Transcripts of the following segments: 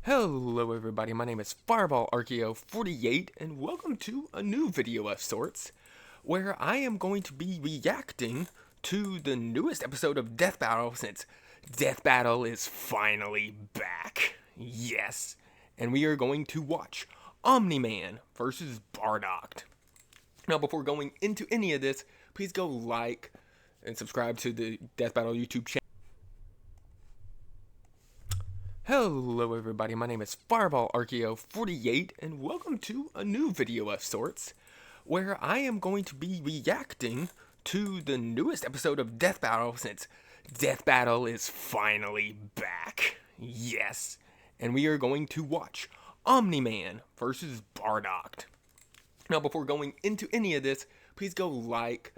Hello everybody, my name is Fireball Archeo 48 and welcome to a new video of sorts where I am going to be reacting to the newest episode of Death Battle since Death Battle is finally back. Yes, and we are going to watch Omni-Man versus Bardock. Now before going into any of this, please go like and subscribe to the Death Battle YouTube channel. Hello everybody, my name is Fireball Archeo 48 and welcome to a new video of sorts where I am going to be reacting to the newest episode of Death Battle since Death Battle is finally back. Yes, and we are going to watch Omni-Man versus Bardock. Now before going into any of this, please go like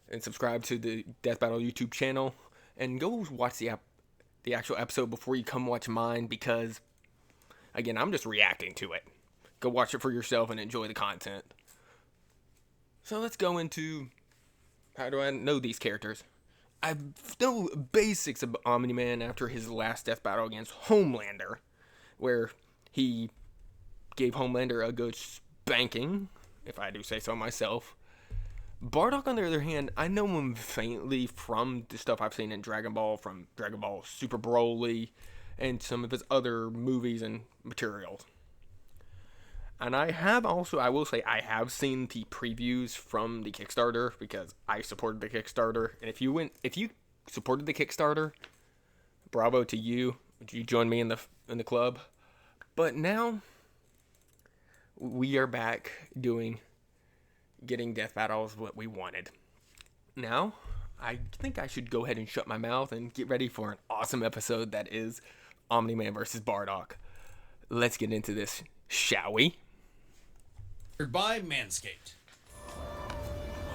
and subscribe to the Death Battle YouTube channel and go watch the actual episode before you come watch mine, because again, I'm just reacting to it. Go watch it for yourself and enjoy the content. So let's go into how do I know these characters. I know basics of Omni-Man after his last death battle against Homelander, where he gave Homelander a good spanking, if I do say so myself. Bardock, on the other hand, I know him faintly from the stuff I've seen in Dragon Ball, from Dragon Ball Super Broly, and some of his other movies and materials. And I will say, I have seen the previews from the Kickstarter, because I supported the Kickstarter. And if you supported the Kickstarter, bravo to you. You joined me in the club. But now, we are back getting death battles what we wanted. Now, I think I should go ahead and shut my mouth and get ready for an awesome episode that is Omni-Man versus Bardock. Let's get into this, shall we? By Manscaped.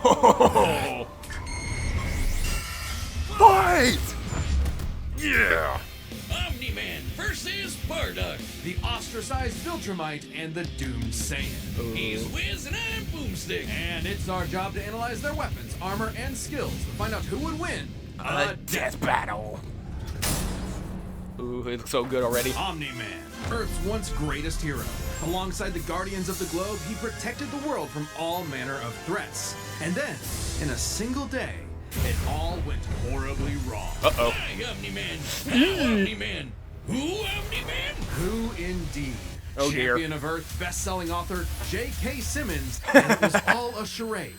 Oh! Fight! Yeah! Omni-Man versus Bardock. The ostracized Viltrumite and the doomed Saiyan. He's Wiz and I'm Boomstick. And it's our job to analyze their weapons, armor, and skills to find out who would win A death battle. Ooh, it looks so good already. Omni-Man, Earth's once greatest hero. Alongside the Guardians of the Globe, he protected the world from all manner of threats. And then, in a single day, it all went horribly wrong. Uh-oh. Hi, Omni-Man. How Omni-Man? Who Omni-Man? Who indeed? Oh, dear. Champion of Earth best-selling author J.K. Simmons, and it was all a charade,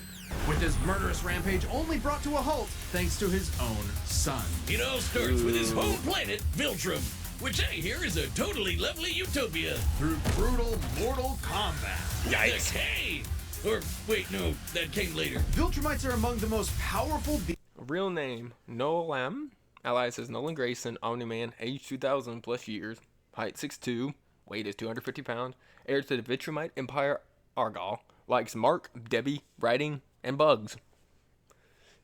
with his murderous rampage only brought to a halt thanks to his own son. It all starts with his home planet, Viltrum, which I hear is a totally lovely utopia. Through brutal mortal combat. Yikes. Hey! Or, wait, no, that came later. Viltrumites are among the most powerful Real name, Noel M. Alias is Nolan Grayson, Omni-Man, age 2,000 plus years, height 6'2", weight is 250 pounds, heir to the Viltrumite Empire Argal, likes Mark, Debbie, writing, and bugs.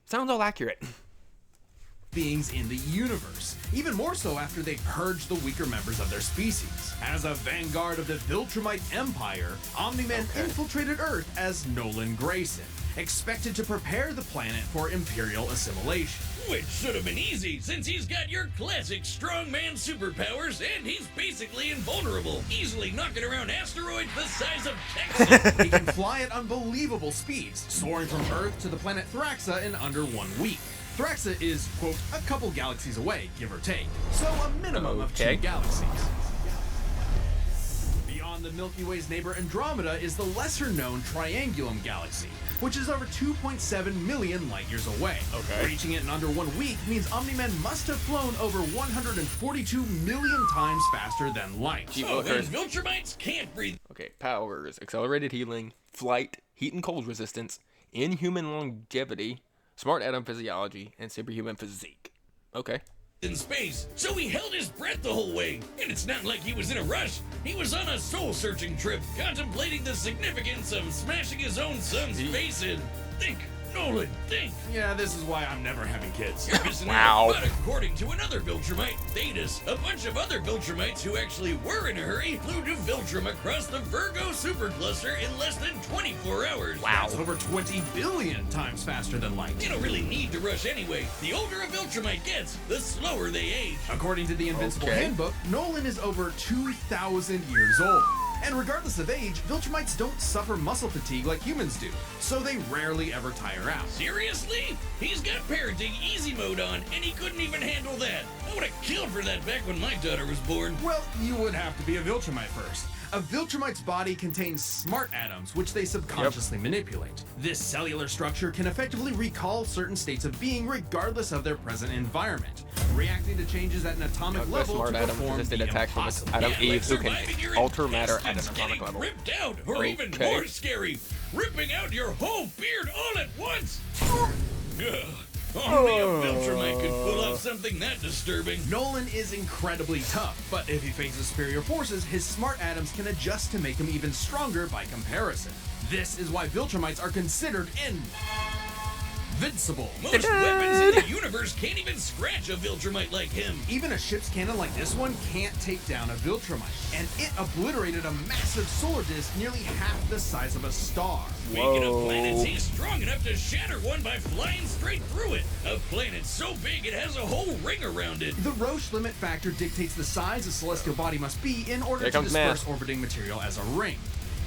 Sounds all accurate. beings in the universe, even more so after they purged the weaker members of their species. As a vanguard of the Viltrumite Empire, Omni-Man infiltrated Earth as Nolan Grayson, expected to prepare the planet for Imperial assimilation. Which should have been easy, since he's got your classic strongman superpowers and he's basically invulnerable, easily knocking around asteroids the size of Texas. He can fly at unbelievable speeds, soaring from Earth to the planet Thraxa in under 1 week. Thraxa is, quote, a couple galaxies away, give or take, so a minimum of 2 galaxies. Beyond the Milky Way's neighbor Andromeda is the lesser-known Triangulum Galaxy, which is over 2.7 million light-years away. Reaching it in under 1 week means Omni-Man must have flown over 142 million times faster than light. Oh, those Viltrumites can't breathe. Okay, powers, accelerated healing, flight, heat and cold resistance, inhuman longevity, smart atom physiology, and superhuman physique. Okay. In space, so he held his breath the whole way. And it's not like he was in a rush. He was on a soul-searching trip, contemplating the significance of smashing his own son's face in. Think Nolan, think. Yeah, this is why I'm never having kids. You're missing Wow. out. But according to another Viltrumite, Thetis, a bunch of other Viltrumites who actually were in a hurry flew to Viltrum across the Virgo supercluster in less than 24 hours. Wow. That's over 20 billion times faster than light. They don't really need to rush anyway. The older a Viltrumite gets, the slower they age. According to the Invincible Okay. Handbook, Nolan is over 2,000 years old. And regardless of age, Viltrumites don't suffer muscle fatigue like humans do, so they rarely ever tire out. Seriously? He's got parenting easy mode on, and he couldn't even handle that. I would have killed for that back when my daughter was born. Well, you would have to be a Viltrumite first. A Viltrumite's body contains smart atoms, which they subconsciously manipulate. This cellular structure can effectively recall certain states of being regardless of their present environment, reacting to changes at an atomic The level smart to atom perform resisted the attacks from impossible. Adam Yeah, Eve like who surviving your can alter matter at an intestines atomic getting level. ripped out, or even Okay. more scary, ripping out your whole beard all at once. Ugh. Only a Viltrumite could pull off something that disturbing. Nolan is incredibly tough, but if he faces superior forces, his smart atoms can adjust to make him even stronger by comparison. This is why Viltrumites are considered invincible. Most weapons in the universe can't even scratch a Viltrumite like him. Even a ship's cannon like this one can't take down a Viltrumite, and it obliterated a massive solar disk nearly half the size of a star. Speaking of planets, he's strong enough to shatter one by flying straight through it. A planet so big it has a whole ring around it. The Roche limit factor dictates the size a celestial body must be in order Here to comes disperse math. orbiting material as a ring.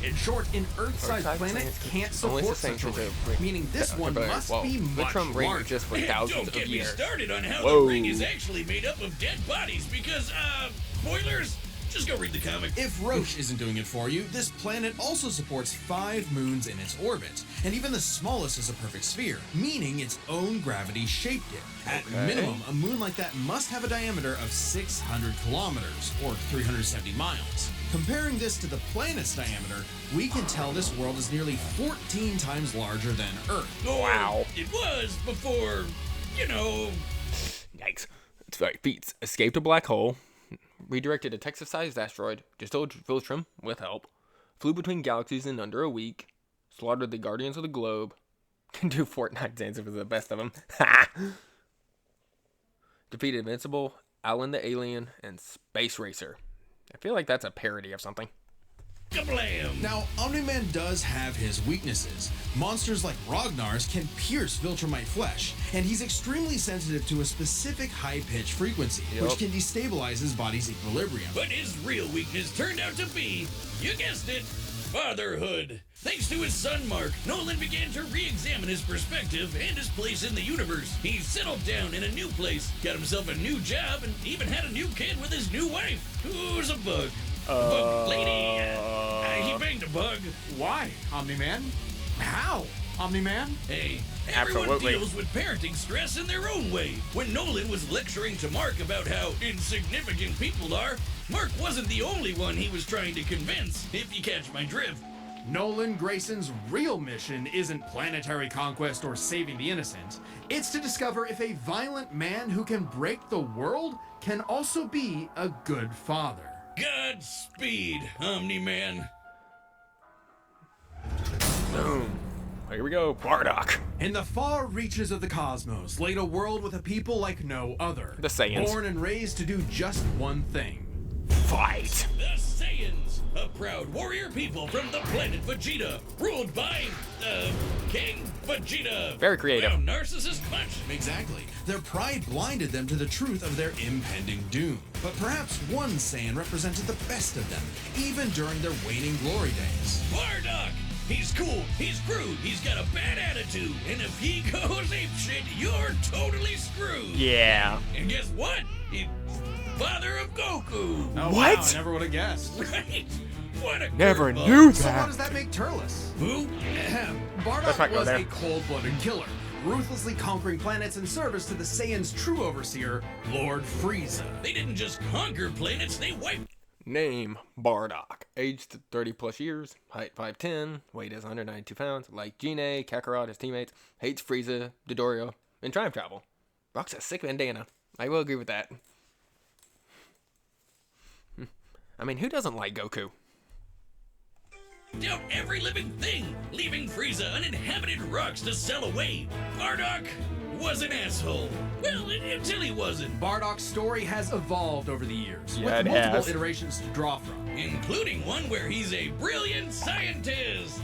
In short, an Earth-sized Earth-sized planet planet can't only support sustains such a such a ring, ring. meaning this one must be much Viltrum ring larger. exists for And thousands don't of get me years. started on how Whoa. the ring is actually made up of dead bodies because, spoilers? Just go read the comic. If Roche isn't doing it for you, this planet also supports 5 moons in its orbit, and even the smallest is a perfect sphere, meaning its own gravity shaped it. At minimum, a moon like that must have a diameter of 600 kilometers, or 370 miles. Comparing this to the planet's diameter, we can tell this world is nearly 14 times larger than Earth. Or Wow. It was before, you know. Yikes. It's very feats. Escaped a black hole. Redirected a Texas-sized asteroid. Destroyed Viltrum with help. Flew between galaxies in under a week. Slaughtered the Guardians of the Globe. Can do Fortnite dances for the best of them. Ha! Defeated Invincible, Alan the Alien, and Space Racer. I feel like that's a parody of something. Kablam! Now, Omni-Man does have his weaknesses. Monsters like Ragnar's can pierce Viltrumite flesh, and he's extremely sensitive to a specific high-pitched frequency, which can destabilize his body's equilibrium. But his real weakness turned out to be, you guessed it, fatherhood. Thanks to his son Mark, Nolan began to re-examine his perspective and his place in the universe. He settled down in a new place, got himself a new job, and even had a new kid with his new wife, who's a bug. A bug lady. He banged a bug. Why, Omni-Man? How, Omni-Man? Hey, everyone Absolutely. deals with parenting stress in their own way. When Nolan was lecturing to Mark about how insignificant people are, Mark wasn't the only one he was trying to convince, if you catch my drift. Nolan Grayson's real mission isn't planetary conquest or saving the innocent. It's to discover if a violent man who can break the world can also be a good father. Godspeed, Omni-Man. Boom. Here we go. Bardock. In the far reaches of the cosmos laid a world with a people like no other. The Saiyans. Born and raised to do just one thing. Fight. The Saiyans, a proud warrior people from the planet Vegeta, ruled by, King Vegeta. Very creative. Wow, narcissist punch. Exactly. Their pride blinded them to the truth of their impending doom. But perhaps one Saiyan represented the best of them, even during their waning glory days. Bardock! He's cool, he's crude, he's got a bad attitude, and if he goes apeshit, you're totally screwed. Yeah. And guess what? He's father of Goku. Oh, What? Wow, I never would have guessed. Right? What a Never curveball. knew So that. what does that make Turles? Who? Bardock Let's not go was there. a cold-blooded killer, ruthlessly conquering planets in service to the Saiyans' true overseer, Lord Frieza. They didn't just conquer planets, they wiped. Name Bardock. Aged 30 plus years. Height 5'10". Weight is 192 pounds. Like Gine, Kakarot, his teammates. Hates Frieza, Dodorio, and time travel. Rocks a sick bandana. I will agree with that. I mean, who doesn't like Goku? out every living thing, leaving Frieza uninhabited rocks to sell away. Bardock was an asshole. Well, until he wasn't. Bardock's story has evolved over the years, Yeah, with it multiple has. iterations to draw from. Including one where he's a brilliant scientist.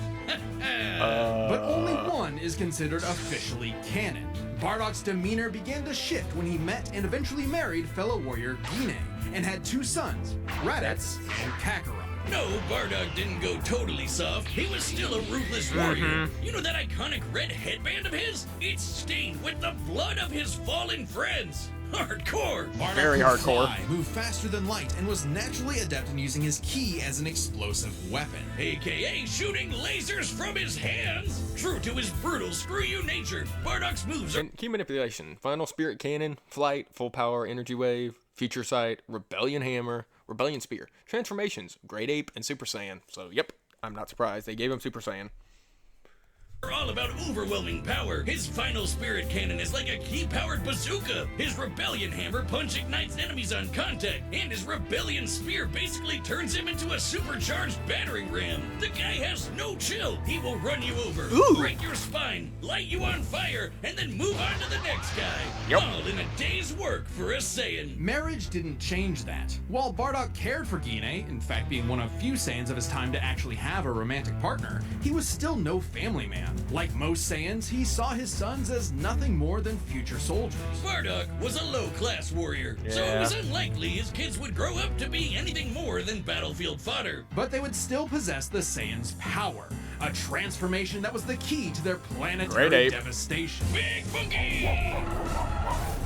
But only one is considered officially canon. Bardock's demeanor began to shift when he met and eventually married fellow warrior Guinea, and had two sons, Raditz and Kakarot. No, Bardock didn't go totally soft. He was still a ruthless warrior. You know that iconic red headband of his? It's stained with the blood of his fallen friends. Hardcore. Bardock Very could hardcore. fly, move faster than light, and was naturally adept in using his ki as an explosive weapon. AKA shooting lasers from his hands. True to his brutal screw you nature, Bardock's moves are And key manipulation: Final Spirit Cannon, Flight, Full Power, Energy Wave, Future Sight, Rebellion Hammer, Rebellion Spear. Transformations: Great Ape and Super Saiyan. So, yep, I'm not surprised they gave him Super Saiyan. all about overwhelming power. His final spirit cannon is like a ki-powered bazooka. His rebellion hammer punch ignites enemies on contact, and his rebellion spear basically turns him into a supercharged battering ram. The guy has no chill. He will run you over, break your spine, light you on fire, and then move on to the next guy. Yep. All in a day's work for a Saiyan. Marriage didn't change that. While Bardock cared for Guinea, in fact being one of few Saiyans of his time to actually have a romantic partner, he was still no family man. Like most Saiyans, he saw his sons as nothing more than future soldiers. Bardock was a low-class warrior, so it was unlikely his kids would grow up to be anything more than battlefield fodder. But they would still possess the Saiyans' power, a transformation that was the key to their planetary Great ape. devastation. Big Monkey!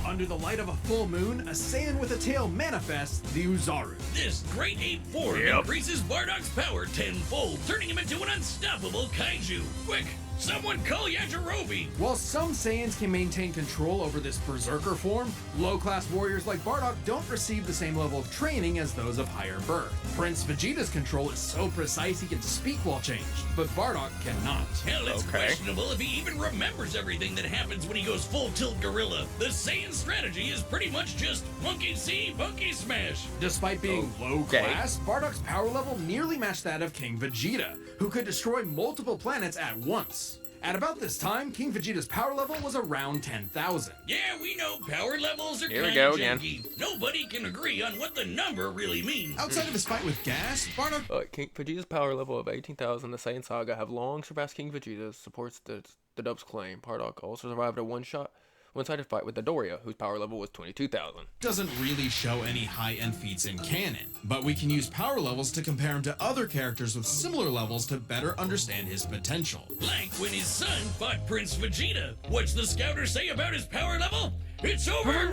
Under the light of a full moon, a Saiyan with a tail manifests the Uzaru. This great ape form increases Bardock's power tenfold, turning him into an unstoppable kaiju. Quick, someone call Yajirobe! While some Saiyans can maintain control over this berserker form, low-class warriors like Bardock don't receive the same level of training as those of higher birth. Prince Vegeta's control is so precise he can speak while changed, but Bardock cannot. Hell, it's Okay. questionable if he even remembers everything that happens when he goes full tilt gorilla. The Saiyan strategy is pretty much just monkey see, monkey smash. Despite being low-class, Bardock's power level nearly matched that of King Vegeta, who could destroy multiple planets at once. At about this time, King Vegeta's power level was around 10,000. Yeah, we know power levels are Here we kind go of again. janky. Nobody can agree on what the number really means. Outside of his fight with Gas, Bardock King Vegeta's power level of 18,000, the Saiyan Saga have long surpassed King Vegeta, supports the Dub's claim. Bardock also survived a one-sided fight with the Doria, whose power level was 22,000. doesn't really show any high-end feats in canon, but we can use power levels to compare him to other characters with similar levels to better understand his potential. Like when his son fought Prince Vegeta. What's the scouter say about his power level? It's over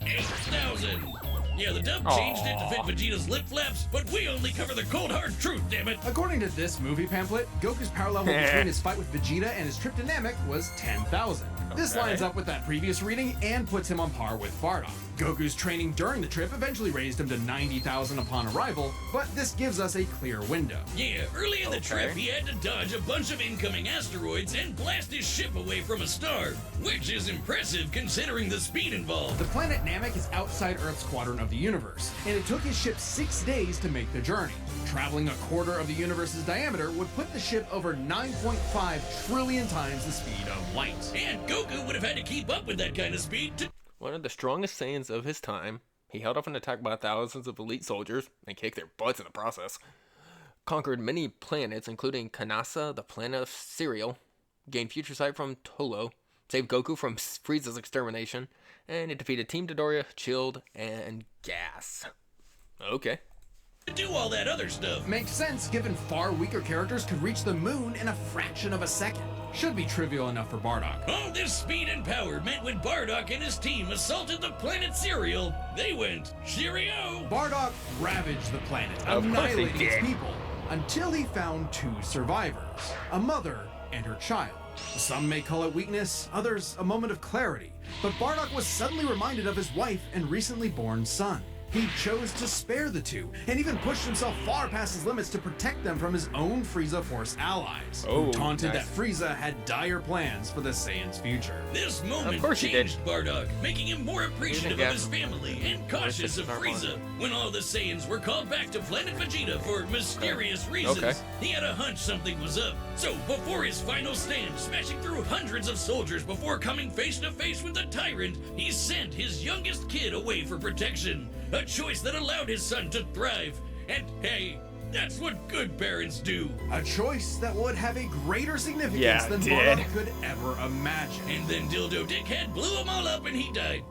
8,000. Yeah, the dub changed it to fit Vegeta's lip flaps, but we only cover the cold hard truth, damn it. According to this movie pamphlet, Goku's power level between his fight with Vegeta and his trip to Namek was 10,000. This lines up with that previous reading and puts him on par with Bardock. Goku's training during the trip eventually raised him to 90,000 upon arrival, but this gives us a clear window. Yeah, early in the trip, he had to dodge a bunch of incoming asteroids and blast his ship away from a star, which is impressive considering the speed involved. The planet Namek is outside Earth's quadrant of the universe, and it took his ship 6 days to make the journey. Traveling a quarter of the universe's diameter would put the ship over 9.5 trillion times the speed of light. And Goku would have had to keep up with that kind of speed to One of the strongest Saiyans of his time, he held off an attack by thousands of elite soldiers and kicked their butts in the process. Conquered many planets, including Kanasa, the planet of cereal, gained future sight from Tolo, saved Goku from Frieza's extermination, and it defeated Team Dodoria, Chilled, and Gas. Okay. do all that other stuff. Makes sense given far weaker characters could reach the moon in a fraction of a second. Should be trivial enough for Bardock. All this speed and power meant when Bardock and his team assaulted the planet Cereal, they went, cheerio! Bardock ravaged the planet, Of course he annihilating its did. people, until he found two survivors, a mother and her child. Some may call it weakness, others a moment of clarity, but Bardock was suddenly reminded of his wife and recently born son. he chose to spare the two, and even pushed himself far past his limits to protect them from his own Frieza Force allies, who taunted that Frieza had dire plans for the Saiyans' future. This moment changed Bardock, making him more appreciative of his family and cautious of Frieza. When all the Saiyans were called back to planet Vegeta for mysterious reasons, he had a hunch something was up. So, before his final stand, smashing through hundreds of soldiers before coming face to face with the tyrant, he sent his youngest kid away for protection. A choice that allowed his son to thrive. And hey, that's what good parents do. A choice that would have a greater significance than Bardock could ever imagine. And then Dildo Dickhead blew them all up and he died.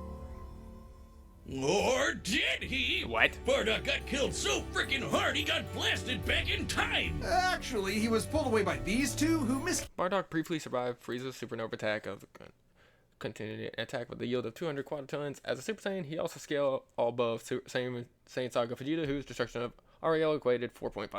Or did he? What? Bardock got killed so freaking hard he got blasted back in time. Actually, he was pulled away by these two who missed. Bardock briefly survived Frieza's supernova attack of the continued attack with a yield of 200 quatatons. As a Super Saiyan, he also scaled all above Saiyan Saga Vegeta, whose destruction of Ariel equated 4.5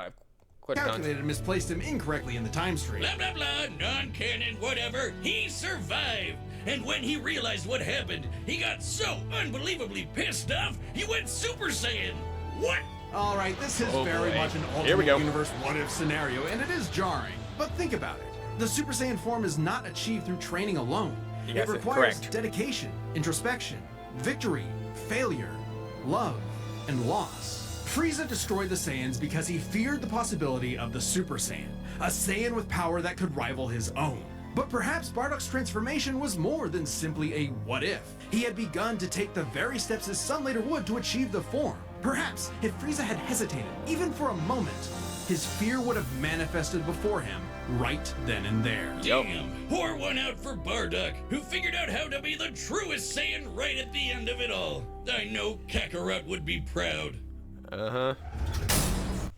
quatatons. Calculated misplaced him incorrectly in the time stream. Blah, blah, blah, non-canon, whatever. He survived. And when he realized what happened, he got so unbelievably pissed off, he went Super Saiyan. What? All right, this is very much an alternate universe what-if scenario, and it is jarring. But think about it. The Super Saiyan form is not achieved through training alone. It requires dedication, introspection, victory, failure, love, and loss. Frieza destroyed the Saiyans because he feared the possibility of the Super Saiyan, a Saiyan with power that could rival his own. But perhaps Bardock's transformation was more than simply a what-if. He had begun to take the very steps his son later would to achieve the form. Perhaps if Frieza had hesitated, even for a moment, his fear would have manifested before him right then and there. Damn, pour one out for Bardock, who figured out how to be the truest Saiyan right at the end of it all. I know Kakarot would be proud.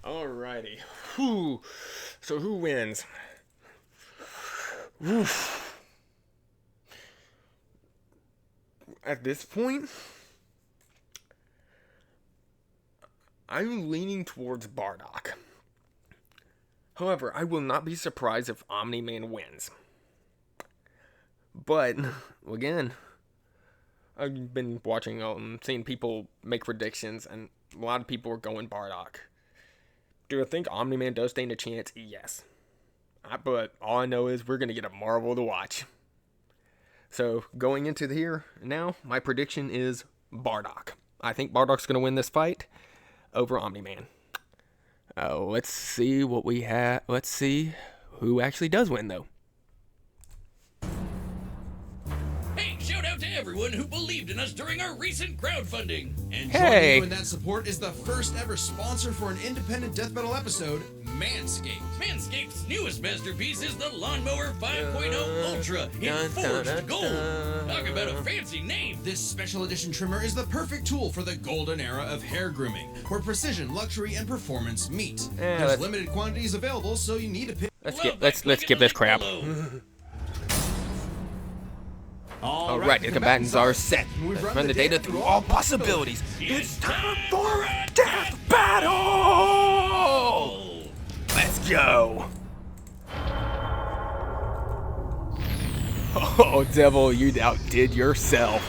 Alrighty. Whew. So who wins? Oof. At this point, I'm leaning towards Bardock. However, I will not be surprised if Omni-Man wins. But, again, I've been watching, seeing people make predictions, and a lot of people are going Bardock. Do I think Omni-Man does stand a chance? Yes. But all I know is we're going to get a marvel to watch. So, going into here now, my prediction is Bardock. I think Bardock's going to win this fight over Omni-Man. Let's see what we have. Let's see who actually does win, though. Hey, shout out to everyone who believed in us during our recent crowdfunding. And joining you in that support is the first ever sponsor for an independent death metal episode, Manscaped. Manscaped's newest masterpiece is the Lawnmower 5.0 Ultra in forged gold. Talk about a fancy name. This special edition trimmer is the perfect tool for the golden era of hair grooming, where precision, luxury, and performance meet. There's limited quantities available, so you need to pick. Let's skip this crap. Alright, the combatants are set. Let's run the data through all possibilities. It's time for a death battle! Let's go! Oh, Devil, you outdid yourself.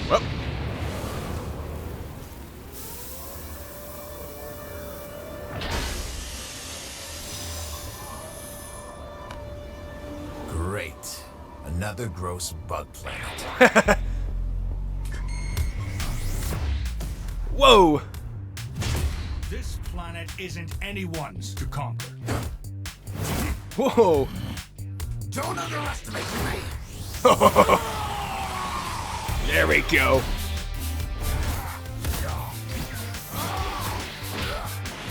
Well. Great. Another gross bug planet. Whoa! This planet isn't anyone's to conquer. Whoa! Don't underestimate me! There we go.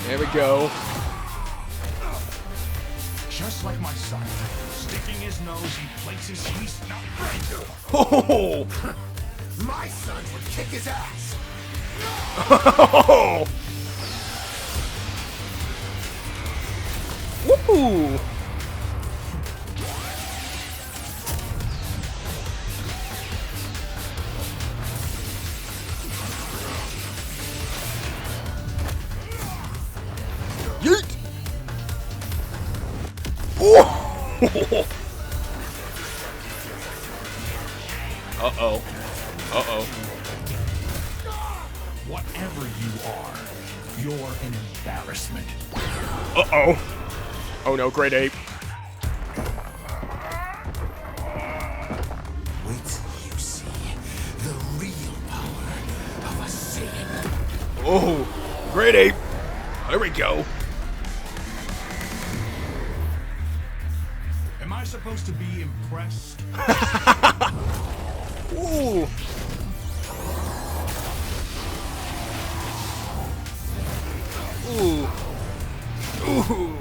There we go. Just like my son, sticking his nose in places he's not ready to. Oh! My son would kick his ass! Oh! Woo! Yeet! Oh! What an embarrassment. Uh-oh. Oh no, Great Ape. Wait till you see the real power of a Saiyan. Oh, Great Ape. There we go. Am I supposed to be impressed? Ooh. Ooh. Ooh.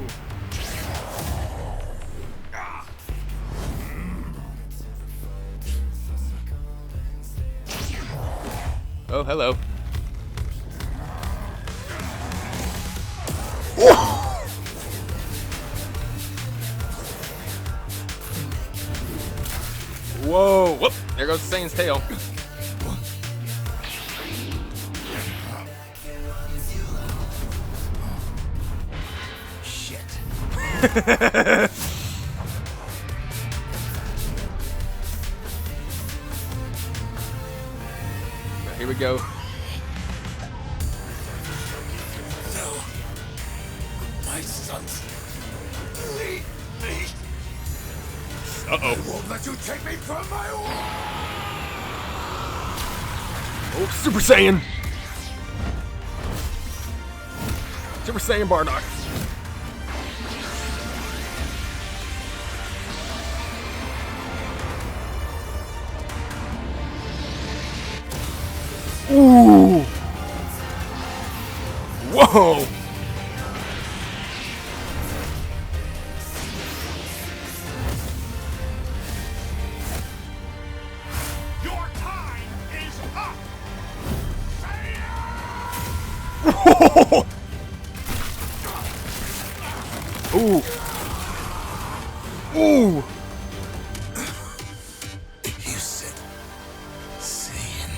Oh, hello. Whoa! Whoop! There goes Saiyan's tail. Shit. Here we go. No. My sons. Leave me. Uh-oh. Won't let you take me from my war. Oh, Super Saiyan! Super Saiyan Bardock. Ooh! Whoa! Your time is up! Ooh! Ooh! You said Saiyan.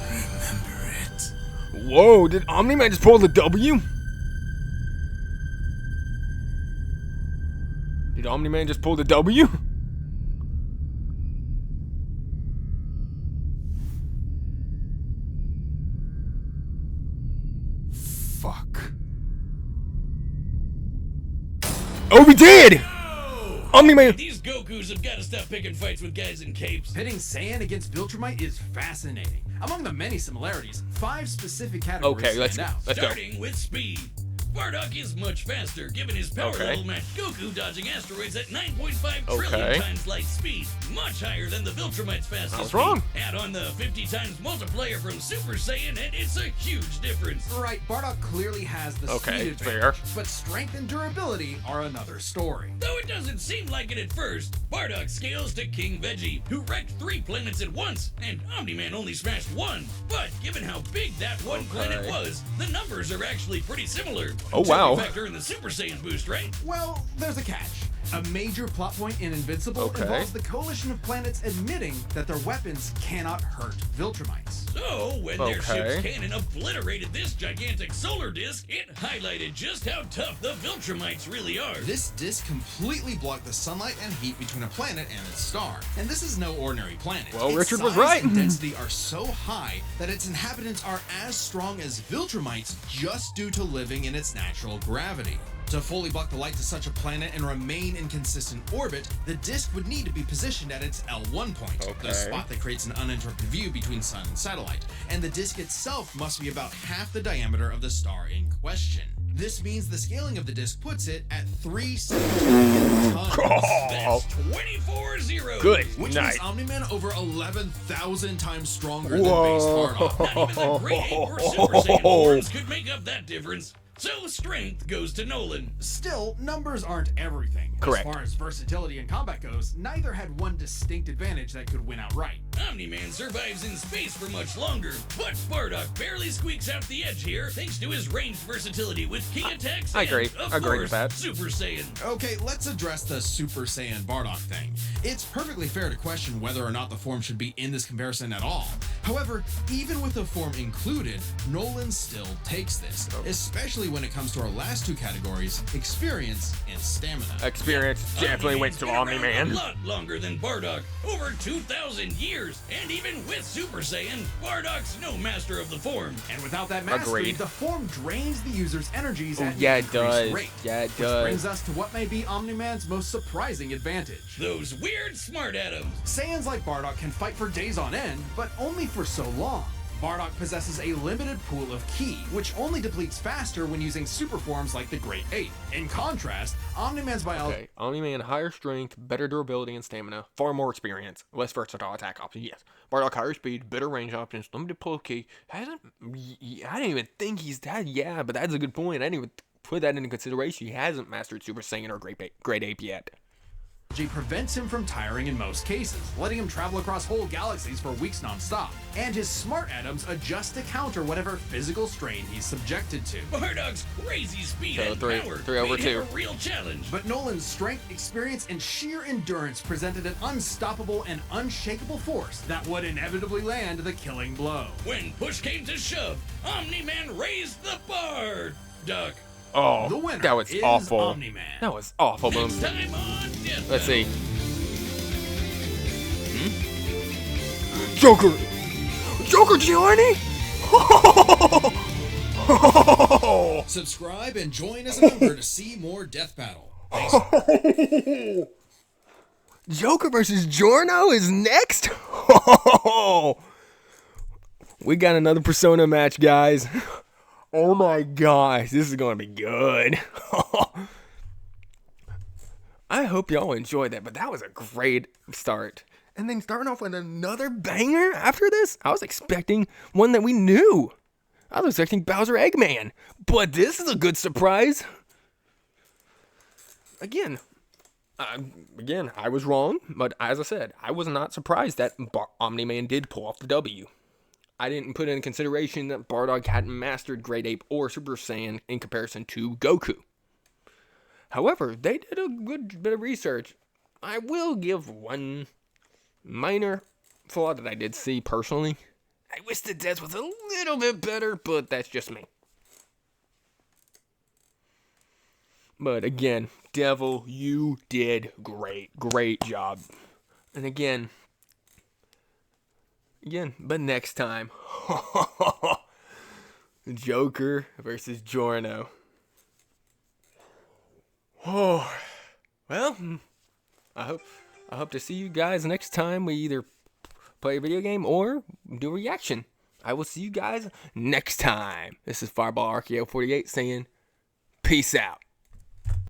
Remember it. Whoa! Did Omni-Man just pull the W? Did Omni-Man just pull the W? Fuck. Oh, we did! Omni-Man. These Gokus have got to stop picking fights with guys in capes. Pitting Saiyan against Viltrumite is fascinating. Among the many similarities, 5 specific categories Okay, let's stand out. go. Starting with speed. Bardock is much faster, given his power Okay. level matched Goku dodging asteroids at 9.5 Okay. trillion times light speed, much higher than the Viltrumite's fastest I was speed. wrong. Add on the 50 times multiplier from Super Saiyan, and it's a huge difference. Right, Bardock clearly has the Okay, speed fair. advantage, but strength and durability are another story. Though it doesn't seem like it at first, Bardock scales to King Veggie, who wrecked 3 planets at once, and Omni-Man only smashed 1. But given how big that one planet was, the numbers are actually pretty similar. Oh, Until wow. you factor in the Super Saiyan boost, right? Well, there's a catch. A major plot point in Invincible Okay. involves the coalition of planets admitting that their weapons cannot hurt Viltrumites. So, when their Okay. ship's cannon obliterated this gigantic solar disk, it highlighted just how tough the Viltrumites really are. This disk completely blocked the sunlight and heat between a planet and its star. And this is no ordinary planet. Well, Its Richard was size right. and density are so high that its inhabitants are as strong as Viltrumites just due to living in its natural gravity. To fully block the light to such a planet and remain in consistent orbit, the disk would need to be positioned at its L1 point, Okay. the spot that creates an uninterrupted view between sun and satellite, and the disk itself must be about half the diameter of the star in question. This means the scaling of the disk puts it at 3 tons. That's 24 zeros. Good Which night. makes Omni-Man over 11,000 times stronger Whoa. than base Bardock. Not even the Great Ape or Super Saiyan forms could make up that difference. So strength goes to Nolan. Still, numbers aren't everything. Correct. As far as versatility in combat goes, neither had one distinct advantage that could win outright. Omni-Man survives in space for much longer, but Bardock barely squeaks out the edge here thanks to his ranged versatility with key attacks I and, agree. of I agree with course, that. Super Saiyan. Okay, let's address the Super Saiyan Bardock thing. It's perfectly fair to question whether or not the form should be in this comparison at all. However, even with the form included, Nolan still takes this, especially when it comes to our last two categories, experience and stamina. Experience definitely went to Omni-Man's been around Omni-Man. a lot longer than Bardock, over 2,000 years, and even with Super Saiyan, Bardock's no master of the form. And without that mastery, Agreed. the form drains the user's energies at yeah, an it increased does. rate. Yeah, it Which does. brings us to what may be Omni-Man's most surprising advantage. Those weird smart atoms. Saiyans like Bardock can fight for days on end, but only for so long. Bardock possesses a limited pool of ki, which only depletes faster when using super forms like the Great Ape. In contrast, Omni-Man's biology... Okay, Omni-Man, higher strength, better durability and stamina, far more experience, less versatile attack options, yes. Bardock, higher speed, better range options, limited pull key, I didn't even think he's that, yeah, but that's a good point. I didn't even put that into consideration. He hasn't mastered Super Saiyan or Great Ape yet. prevents him from tiring in most cases, letting him travel across whole galaxies for weeks non-stop. And his smart atoms adjust to counter whatever physical strain he's subjected to. Bardock's crazy speed So and power three over made him two. a real challenge. But Nolan's strength, experience, and sheer endurance presented an unstoppable and unshakable force that would inevitably land the killing blow. When push came to shove, Omni-Man raised the bar. Duck. Oh, The winner that was is awful. Omni-Man. That was awful, Boom. Next time on Death Let's see. Battle. Joker! Joker Gianni? Subscribe and join as a member to see more Death Battle. Thanks. Joker versus Giorno is next? We got another Persona match, guys. Oh my gosh, this is going to be good. I hope y'all enjoyed that, but that was a great start. And then starting off with another banger after this? I was expecting one that we knew. I was expecting Bowser Eggman, but this is a good surprise. Again, I was wrong, but as I said, I was not surprised that Omni-Man did pull off the W. I didn't put in consideration that Bardock hadn't mastered Great Ape or Super Saiyan in comparison to Goku. However, they did a good bit of research. I will give one minor flaw that I did see personally. I wish the death was a little bit better, but that's just me. But again, Devil, you did great. Great job. And again, but next time. Joker versus Giorno. Oh, well, I hope to see you guys next time we either play a video game or do a reaction. I will see you guys next time. This is Fireball Archeo 48 saying peace out.